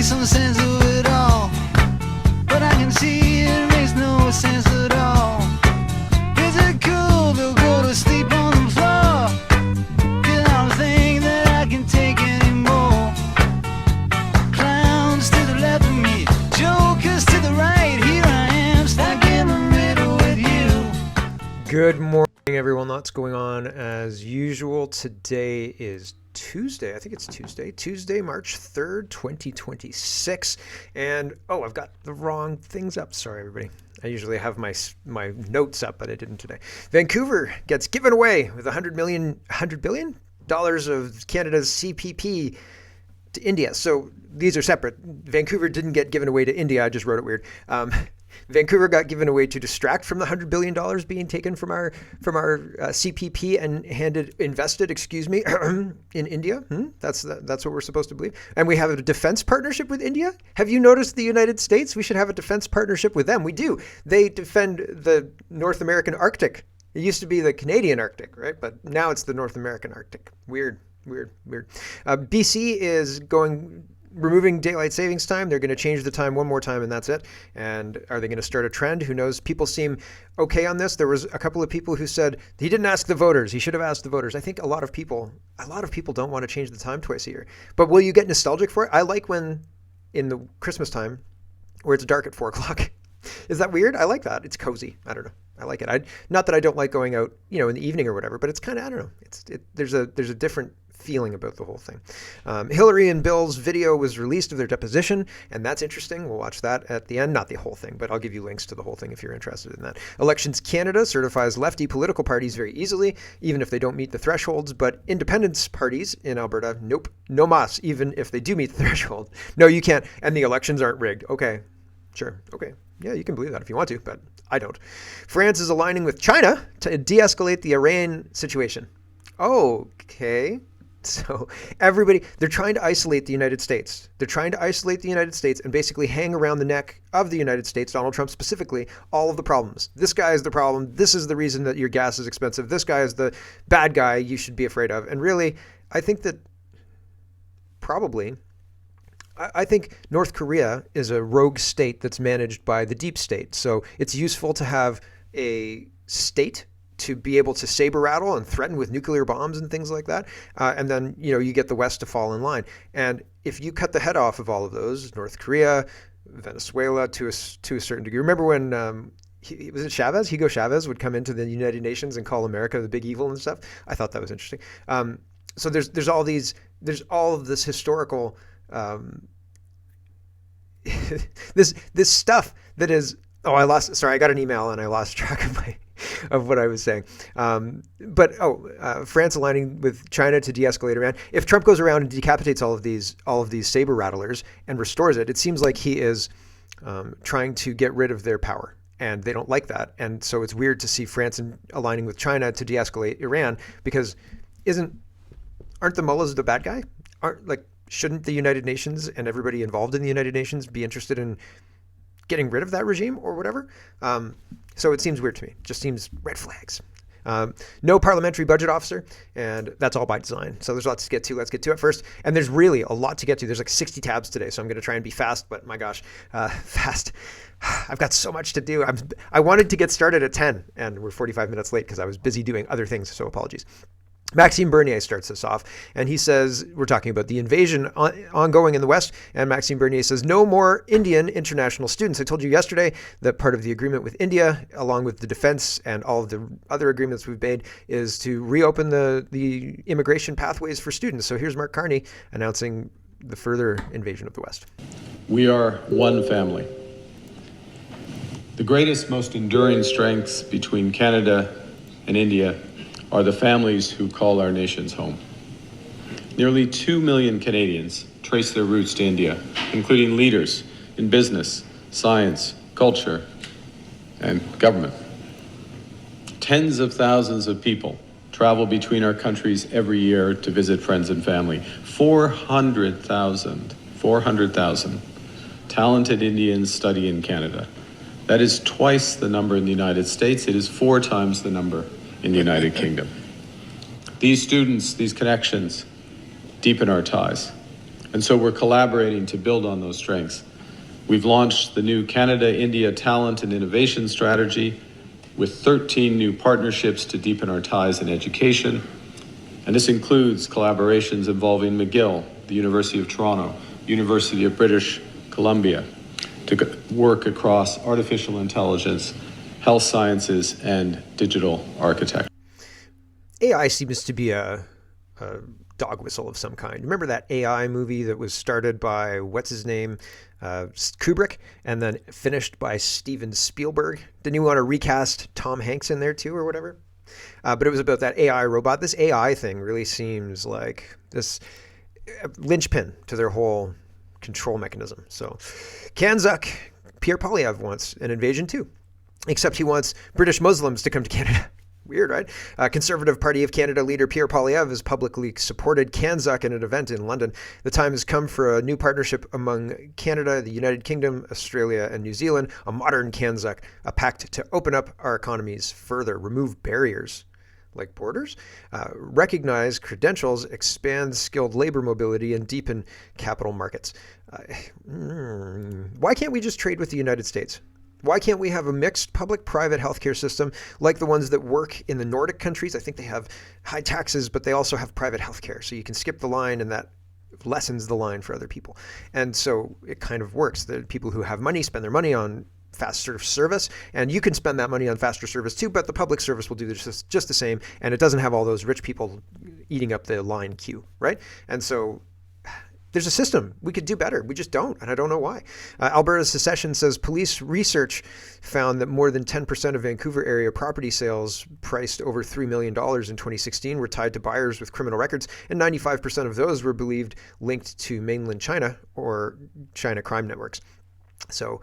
some sense of it all, but I can see it makes no sense at all. Is it cool to go to sleep on the floor? 'Cause I don't think that I can take anymore. Clowns to the left of me, jokers to the right. Here I am, stuck in the middle with you. Good morning, everyone. Lots going on as usual. Today is Tuesday. I think it's Tuesday, March 3rd, 2026. And, I've got the wrong things up. Sorry, everybody. I usually have my notes up, but I didn't today. Vancouver gets given away with $100 billion of Canada's CPP to India. So these are separate. Vancouver didn't get given away to India. I just wrote it weird. Vancouver got given away to distract from the $100 billion being taken from our CPP and invested in India. That's what we're supposed to believe. And we have a defense partnership with India. Have you noticed the United States? We should have a defense partnership with them. We do. They defend the North American Arctic. It used to be the Canadian Arctic, right? But now it's the North American Arctic. Weird. BC is removing daylight savings time. They're going to change the time one more time and that's it. And are they going to start a trend? Who knows? People seem okay on this. There was a couple of people who said he didn't ask the voters. He should have asked the voters. I think a lot of people don't want to change the time twice a year. But will you get nostalgic for it? I like when in the Christmas time where it's dark at 4:00. Is that weird? I like that. It's cozy. I don't know. I like it. Not that I don't like going out, in the evening or whatever, but it's kind of, I don't know. There's a different feeling about the whole thing. Hillary and Bill's video was released of their deposition, and that's interesting. We'll watch that at the end. Not the whole thing, but I'll give you links to the whole thing if you're interested in that. Elections Canada certifies lefty political parties very easily, even if they don't meet the thresholds, but independence parties in Alberta, nope, no mas, even if they do meet the threshold. No, you can't, and the elections aren't rigged. Okay, sure, okay. Yeah, you can believe that if you want to, but I don't. France is aligning with China to de-escalate the Iran situation. Okay. So they're trying to isolate the United States. They're trying to isolate the United States and basically hang around the neck of the United States, Donald Trump specifically, all of the problems. This guy is the problem. This is the reason that your gas is expensive. This guy is the bad guy you should be afraid of. And really, I think that I think North Korea is a rogue state that's managed by the deep state. So it's useful to have a state to be able to saber rattle and threaten with nuclear bombs and things like that. And then, you get the West to fall in line. And if you cut the head off of all of those, North Korea, Venezuela to a certain degree. Remember when, was it Chavez? Hugo Chavez would come into the United Nations and call America the big evil and stuff. I thought that was interesting. So there's all of this historical, this stuff that is, I got an email and I lost track of what I was saying. France aligning with China to de-escalate Iran. If Trump goes around and decapitates all of these saber rattlers and restores it, it seems like he is trying to get rid of their power. And they don't like that. And so it's weird to see France aligning with China to de-escalate Iran because aren't the mullahs the bad guy? Shouldn't the United Nations and everybody involved in the United Nations be interested in getting rid of that regime or whatever? So it seems weird to me. It just seems red flags. No parliamentary budget officer, and that's all by design. So there's lots to get to. Let's get to it first. And there's really a lot to get to. There's 60 tabs today, so I'm going to try and be fast, but my gosh, fast. I've got so much to do. I wanted to get started at 10, and we're 45 minutes late because I was busy doing other things, so apologies. Maxime Bernier starts this off, and he says, we're talking about the invasion ongoing in the West, and Maxime Bernier says, no more Indian international students. I told you yesterday that part of the agreement with India, along with the defense and all of the other agreements we've made, is to reopen the immigration pathways for students. So here's Mark Carney announcing the further invasion of the West. We are one family. The greatest, most enduring strengths between Canada and India are the families who call our nations home. Nearly 2 million Canadians trace their roots to India, including leaders in business, science, culture, and government. Tens of thousands of people travel between our countries every year to visit friends and family. 400,000 talented Indians study in Canada. That is twice the number in the United States. It is 4 times the number in the United Kingdom. These students, these connections, deepen our ties. And so we're collaborating to build on those strengths. We've launched the new Canada-India Talent and Innovation Strategy with 13 new partnerships to deepen our ties in education. And this includes collaborations involving McGill, the University of Toronto, University of British Columbia, to work across artificial intelligence, health sciences, and digital architecture. AI seems to be a dog whistle of some kind. Remember that AI movie that was started by, what's his name, Kubrick, and then finished by Steven Spielberg? Didn't you want to recast Tom Hanks in there too or whatever? But it was about that AI robot. This AI thing really seems like this linchpin to their whole control mechanism. So Kanzuk, Pierre Poilievre wants an invasion too, except he wants British Muslims to come to Canada. Weird, right? Conservative Party of Canada leader Pierre Poilievre has publicly supported Kanzuk in an event in London. The time has come for a new partnership among Canada, the United Kingdom, Australia, and New Zealand, a modern Kanzuk, a pact to open up our economies further, remove barriers like borders, recognize credentials, expand skilled labor mobility, and deepen capital markets. Why can't we just trade with the United States? Why can't we have a mixed public-private healthcare system like the ones that work in the Nordic countries? I think they have high taxes, but they also have private healthcare. So you can skip the line and that lessens the line for other people. And so it kind of works. The people who have money spend their money on faster service, and you can spend that money on faster service too, but the public service will do just the same, and it doesn't have all those rich people eating up the line queue, right? And so there's a system. We could do better. We just don't, and I don't know why. Alberta Secession says police research found that more than 10% of Vancouver area property sales priced over $3 million in 2016 were tied to buyers with criminal records, and 95% of those were believed linked to mainland China or China crime networks. So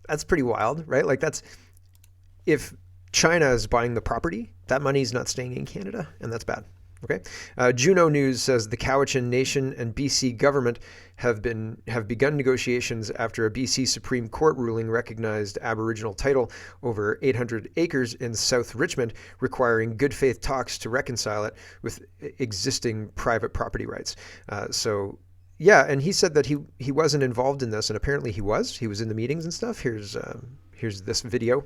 that's pretty wild, right? Like that's, if China is buying the property, that money's not staying in Canada, and that's bad. Okay. Juno News says the Cowichan Nation and BC government have begun negotiations after a BC Supreme Court ruling recognized Aboriginal title over 800 acres in South Richmond, requiring good faith talks to reconcile it with existing private property rights. So yeah, and he said that he wasn't involved in this, and apparently he was. He was in the meetings and stuff. Here's this video.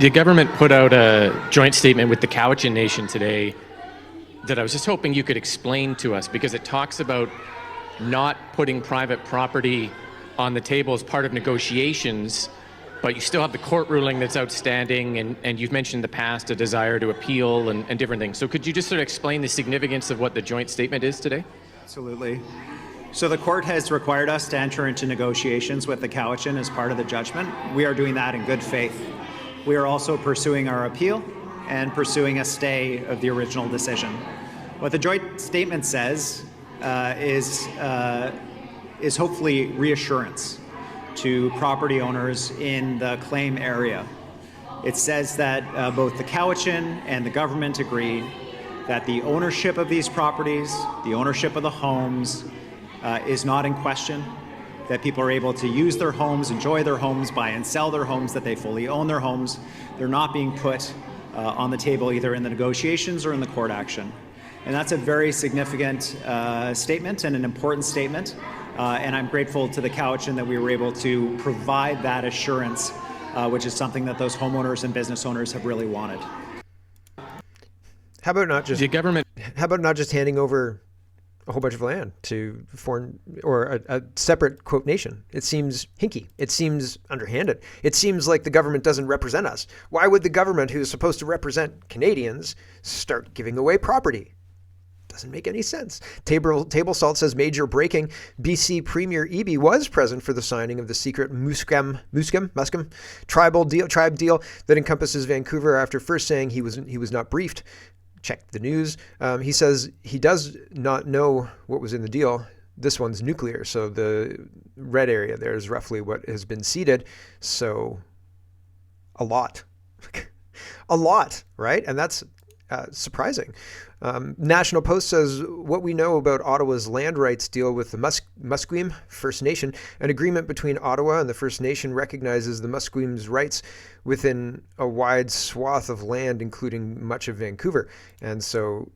The government put out a joint statement with the Cowichan Nation today that I was just hoping you could explain to us, because it talks about not putting private property on the table as part of negotiations, but you still have the court ruling that's outstanding, and you've mentioned in the past a desire to appeal and different things. So could you just sort of explain the significance of what the joint statement is today? Absolutely. So the court has required us to enter into negotiations with the Cowichan as part of the judgment. We are doing that in good faith. We are also pursuing our appeal and pursuing a stay of the original decision. What the joint statement says is hopefully reassurance to property owners in the claim area. It says that both the Cowichan and the government agree that the ownership of these properties, the ownership of the homes, is not in question, that people are able to use their homes, enjoy their homes, buy and sell their homes, that they fully own their homes. They're not being put on the table either in the negotiations or in the court action. And that's a very significant statement and an important statement. And I'm grateful to the Cowichan that we were able to provide that assurance, which is something that those homeowners and business owners have really wanted. How about not just The government. How about not just handing over a whole bunch of land to foreign or a separate quote nation? It seems hinky. It seems underhanded. It seems like the government doesn't represent us. Why would the government, who is supposed to represent Canadians, start giving away property? Doesn't make any sense. Table Salt says major breaking. BC Premier Eby was present for the signing of the secret Musqueam tribe deal that encompasses Vancouver after first saying he was not briefed. Check the news. He says he does not know what was in the deal. This one's nuclear, so the red area there is roughly what has been ceded. So a lot, right? And that's surprising. National Post says what we know about Ottawa's land rights deal with the Musqueam First Nation. An agreement between Ottawa and the First Nation recognizes the Musqueam's rights within a wide swath of land, including much of Vancouver. And so,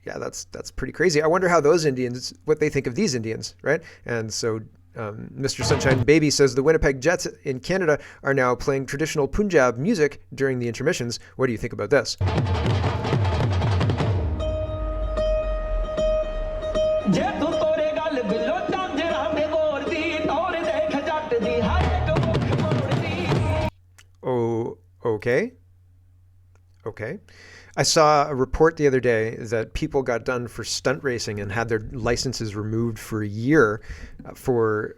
Yeah, that's pretty crazy. I wonder how those Indians, what they think of these Indians, right? And so Mr. Sunshine Baby says the Winnipeg Jets in Canada are now playing traditional Punjab music during the intermissions. What do you think about this? Oh, okay. Okay. I saw a report the other day that people got done for stunt racing and had their licenses removed for a year for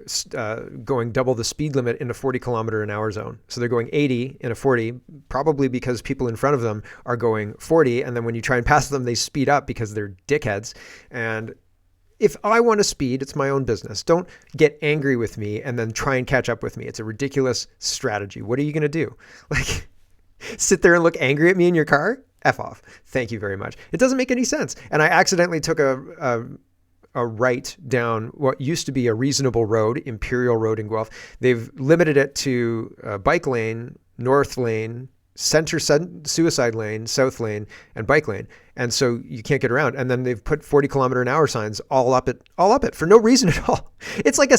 going double the speed limit in a 40-kilometer-an-hour zone. So they're going 80 in a 40, probably because people in front of them are going 40. And then when you try and pass them, they speed up because they're dickheads. And if I want to speed, it's my own business. Don't get angry with me and then try and catch up with me. It's a ridiculous strategy. What are you going to do? Like, sit there and look angry at me in your car? F off. Thank you very much. It doesn't make any sense. And I accidentally took a right down what used to be a reasonable road, Imperial Road in Guelph. They've limited it to bike lane, north lane, center suicide lane, south lane, and bike lane. And so you can't get around. And then they've put 40-kilometer-an-hour signs all up it for no reason at all. It's like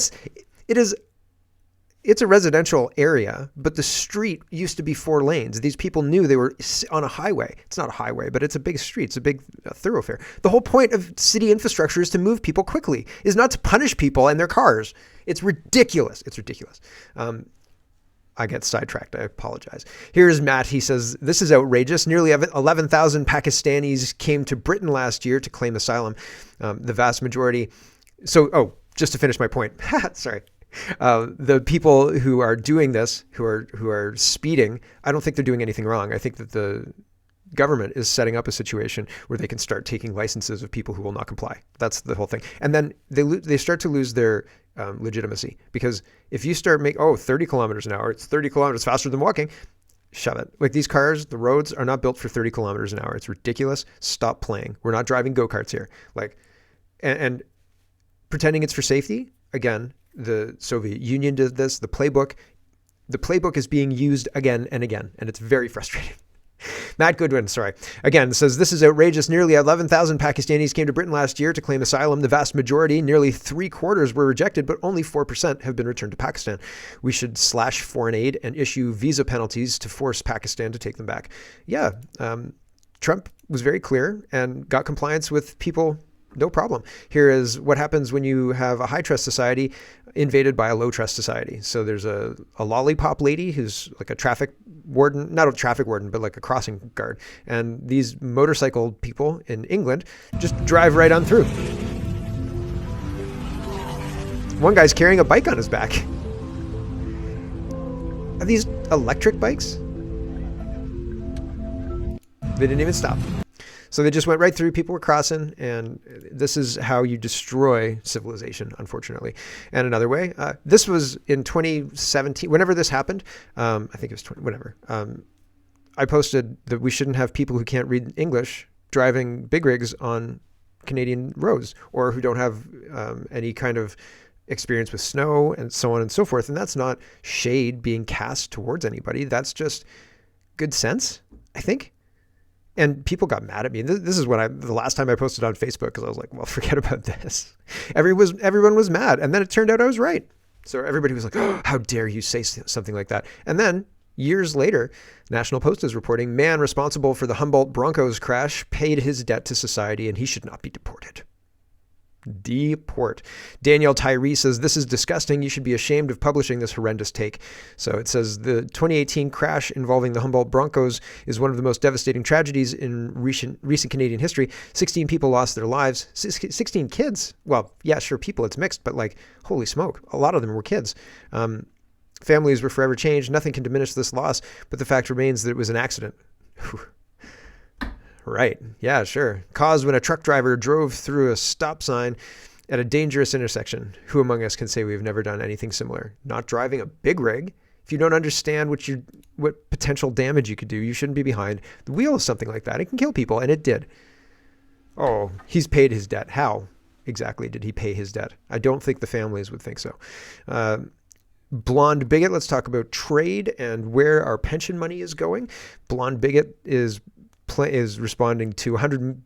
it's a residential area, but the street used to be 4 lanes. These people knew they were on a highway. It's not a highway, but it's a big street. It's a big thoroughfare. The whole point of city infrastructure is to move people quickly, is not to punish people and their cars. It's ridiculous. It's ridiculous. I get sidetracked. I apologize. Here's Matt. He says, this is outrageous. Nearly 11,000 Pakistanis came to Britain last year to claim asylum. The vast majority. So, just to finish my point. Sorry. The people who are doing this, who are speeding, I don't think they're doing anything wrong. I think that the government is setting up a situation where they can start taking licenses of people who will not comply. That's the whole thing. And then they start to lose their legitimacy, because if you start 30 kilometers an hour, it's 30 kilometers faster than walking. Shove it. Like, these cars, the roads are not built for 30 kilometers an hour. It's ridiculous. Stop playing. We're not driving go-karts here. Like, and pretending it's for safety. Again, the Soviet Union did this. The playbook is being used again and again, and it's very frustrating. Matt Goodwin, again, says, this is outrageous. Nearly 11,000 Pakistanis came to Britain last year to claim asylum. The vast majority, nearly 3/4, were rejected, but only 4% have been returned to Pakistan. We should slash foreign aid and issue visa penalties to force Pakistan to take them back. Yeah, Trump was very clear and got compliance with people. No problem. Here is what happens when you have a high trust society invaded by a low trust society. So there's a lollipop lady who's like a traffic warden, not a traffic warden, but like a crossing guard. And these motorcycle people in England just drive right on through. One guy's carrying a bike on his back. Are these electric bikes? They didn't even stop. So they just went right through. People were crossing, and this is how you destroy civilization, unfortunately. And another way, this was in 2017, whenever this happened, I think it was whenever, I posted that we shouldn't have people who can't read English driving big rigs on Canadian roads, or who don't have any kind of experience with snow and so on and so forth. And that's not shade being cast towards anybody. That's just good sense, I think. And people got mad at me. This is when the last time I posted on Facebook, because I was like, well, forget about this. Everyone was mad. And then it turned out I was right. So everybody was like, oh, how dare you say something like that? And then years later, National Post is reporting, man responsible for the Humboldt Broncos crash paid his debt to society and he should not be deported. Deport. Danielle Tyree says, this is disgusting. You should be ashamed of publishing this horrendous take. So it says the 2018 crash involving the Humboldt Broncos is one of the most devastating tragedies in recent Canadian history. 16 people lost their lives. 16 kids. Well, yeah, sure, people, it's mixed, but like, holy smoke, a lot of them were kids. Families were forever changed. Nothing can diminish this loss, but the fact remains that it was an accident. Right. Yeah, sure. Caused when a truck driver drove through a stop sign at a dangerous intersection. Who among us can say we've never done anything similar? Not driving a big rig. If you don't understand what potential damage you could do, you shouldn't be behind the wheel of something like that. It can kill people, and it did. Oh, he's paid his debt. How exactly did he pay his debt? I don't think the families would think so. Blonde Bigot, let's talk about trade and where our pension money is going. Blonde Bigot is is responding to $100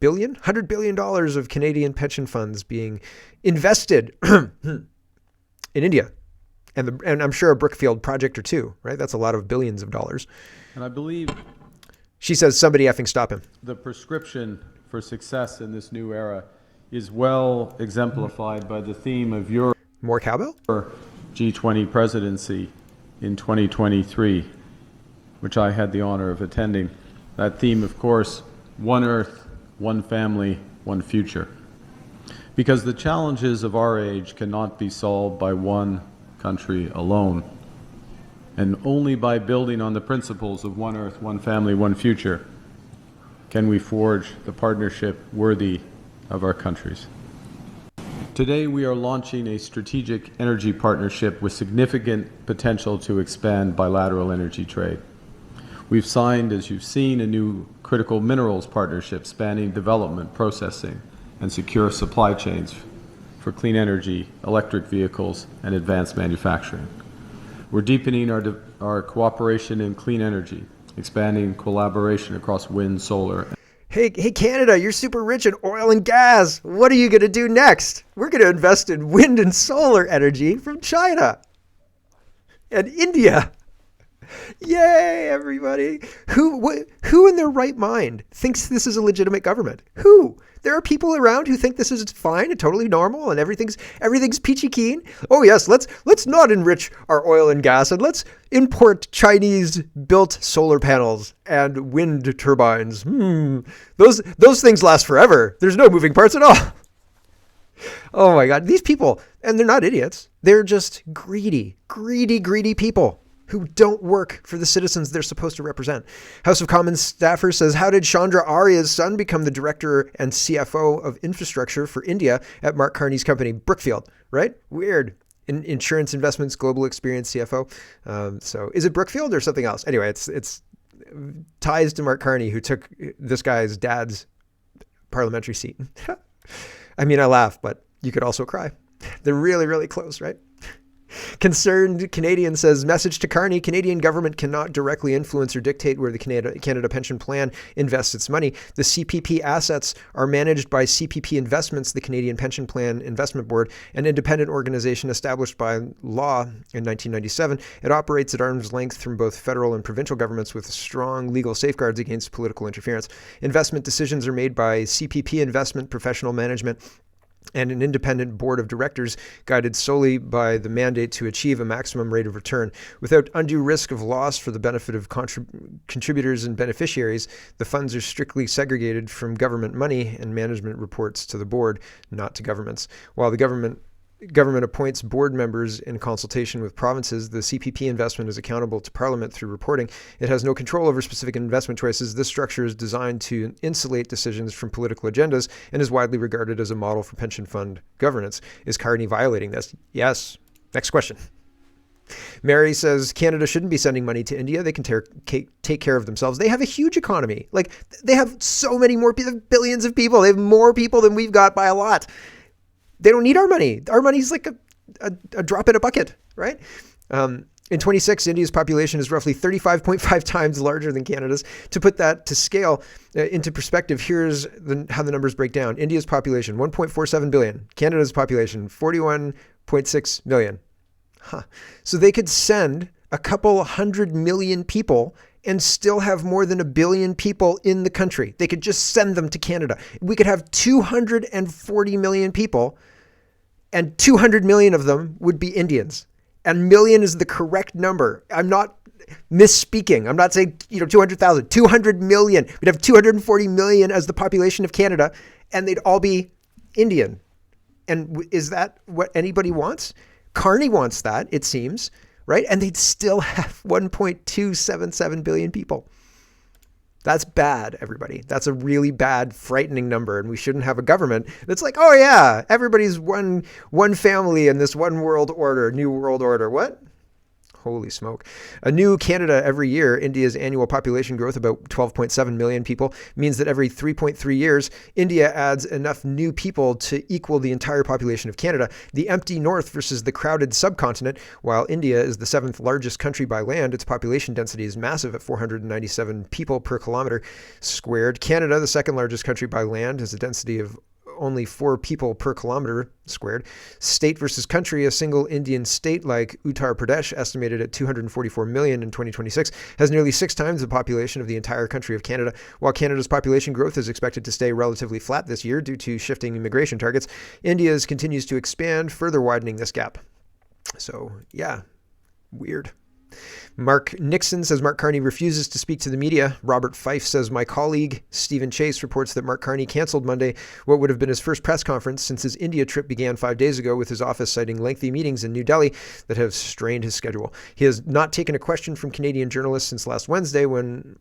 billion of Canadian pension funds being invested in India. And I'm sure a Brookfield project or two, right? That's a lot of billions of dollars. And I believe She says, somebody effing stop him. the prescription for success in this new era is well exemplified by the theme of your More cowbell? G20 presidency in 2023, which I had the honor of attending. That theme, of course, one Earth, one family, one future. Because the challenges of our age cannot be solved by one country alone. And only by building on the principles of one Earth, one family, one future can we forge the partnership worthy of our countries. Today, we are launching a strategic energy partnership with significant potential to expand bilateral energy trade. We've signed, as you've seen, a new critical minerals partnership spanning development, processing, and secure supply chains for clean energy, electric vehicles, and advanced manufacturing. We're deepening our cooperation in clean energy, expanding collaboration across wind, solar. Hey, Canada, you're super rich in oil and gas. What are you going to do next? We're going to invest in wind and solar energy from China and India. Yay, everybody. Who in their right mind thinks this is a legitimate government? Who? There are people around who think this is fine and totally normal and everything's peachy keen. Oh yes, let's not enrich our oil and gas, and let's import Chinese built solar panels and wind turbines. Those things last forever. There's no moving parts at all. Oh my God, these people, and they're not idiots. They're just greedy people who don't work for the citizens they're supposed to represent. House of Commons staffer says, how did Chandra Arya's son become the director and CFO of infrastructure for India at Mark Carney's company, Brookfield, right? Weird. Insurance investments, global experience CFO. So is it Brookfield or something else? Anyway, it's ties to Mark Carney, who took this guy's dad's parliamentary seat. I mean, I laugh, but you could also cry. They're really, really close, right? Concerned Canadian says, message to Carney, Canadian government cannot directly influence or dictate where the Canada Pension Plan invests its money. The CPP assets are managed by CPP Investments, the Canadian Pension Plan Investment Board, an independent organization established by law in 1997. It operates at arm's length from both federal and provincial governments with strong legal safeguards against political interference. Investment decisions are made by CPP Investment Professional Management and an independent board of directors guided solely by the mandate to achieve a maximum rate of return. Without undue risk of loss for the benefit of contributors and beneficiaries, the funds are strictly segregated from government money, and management reports to the board, not to governments. While the government appoints board members in consultation with provinces, the CPP investment is accountable to Parliament through reporting. It has no control over specific investment choices. This structure is designed to insulate decisions from political agendas and is widely regarded as a model for pension fund governance. Is Carney violating this? Yes. Next question. Mary says Canada shouldn't be sending money to India. They can take care of themselves. They have a huge economy. Like, they have so many more people, billions of people. They have more people than we've got by a lot. They don't need our money. Our money's like a drop in a bucket, right? In 26, India's population is roughly 35.5 times larger than Canada's. To put that to scale, into perspective, here's how the numbers break down. India's population, 1.47 billion. Canada's population, 41.6 million. So they could send a couple 100 million people and still have more than 1 billion people in the country. They could just send them to Canada. We could have 240 million people, and 200 million of them would be Indians. And million is the correct number. I'm not misspeaking. I'm not saying, 200,000, 200 million. We'd have 240 million as the population of Canada, and they'd all be Indian. And is that what anybody wants? Carney wants that, it seems, right? And they'd still have 1.277 billion people. That's bad, everybody. That's a really bad, frightening number, and we shouldn't have a government that's like, oh yeah, everybody's one family in this one world order, new world order. What? Holy smoke. A new Canada every year. India's annual population growth, about 12.7 million people, means that every 3.3 years, India adds enough new people to equal the entire population of Canada. The empty north versus the crowded subcontinent. While India is the 7th largest country by land, its population density is massive at 497 people per kilometer squared. Canada, the 2nd largest country by land, has a density of only 4 people per kilometer squared. State versus country, a single Indian state like Uttar Pradesh, estimated at 244 million in 2026, has nearly 6 times the population of the entire country of Canada. While Canada's population growth is expected to stay relatively flat this year due to shifting immigration targets, India's continues to expand, further widening this gap. So, yeah, weird. Mark Nixon says Mark Carney refuses to speak to the media. Robert Fife says my colleague Stephen Chase reports that Mark Carney canceled Monday what would have been his first press conference since his India trip began 5 days ago, with his office citing lengthy meetings in New Delhi that have strained his schedule. He has not taken a question from Canadian journalists since last Wednesday when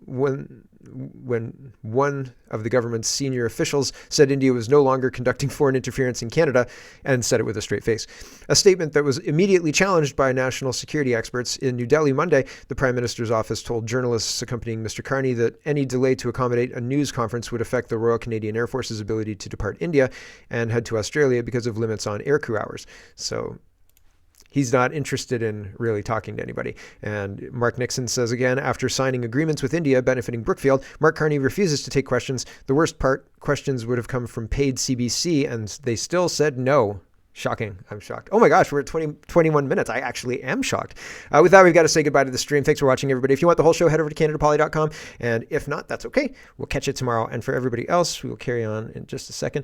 one of the government's senior officials said India was no longer conducting foreign interference in Canada, and said it with a straight face. A statement that was immediately challenged by national security experts in New Delhi Monday. The Prime Minister's office told journalists accompanying Mr. Carney that any delay to accommodate a news conference would affect the Royal Canadian Air Force's ability to depart India and head to Australia because of limits on aircrew hours. So he's not interested in really talking to anybody. And Mark Nixon says again, after signing agreements with India benefiting Brookfield, Mark Carney refuses to take questions. The worst part, questions would have come from paid CBC, and they still said no. Shocking. I'm shocked. Oh my gosh, we're at 21 minutes. I actually am shocked. With that, we've got to say goodbye to the stream. Thanks for watching, everybody. If you want the whole show, head over to CanadaPoly.com. And if not, that's okay. We'll catch you tomorrow. And for everybody else, we will carry on in just a second.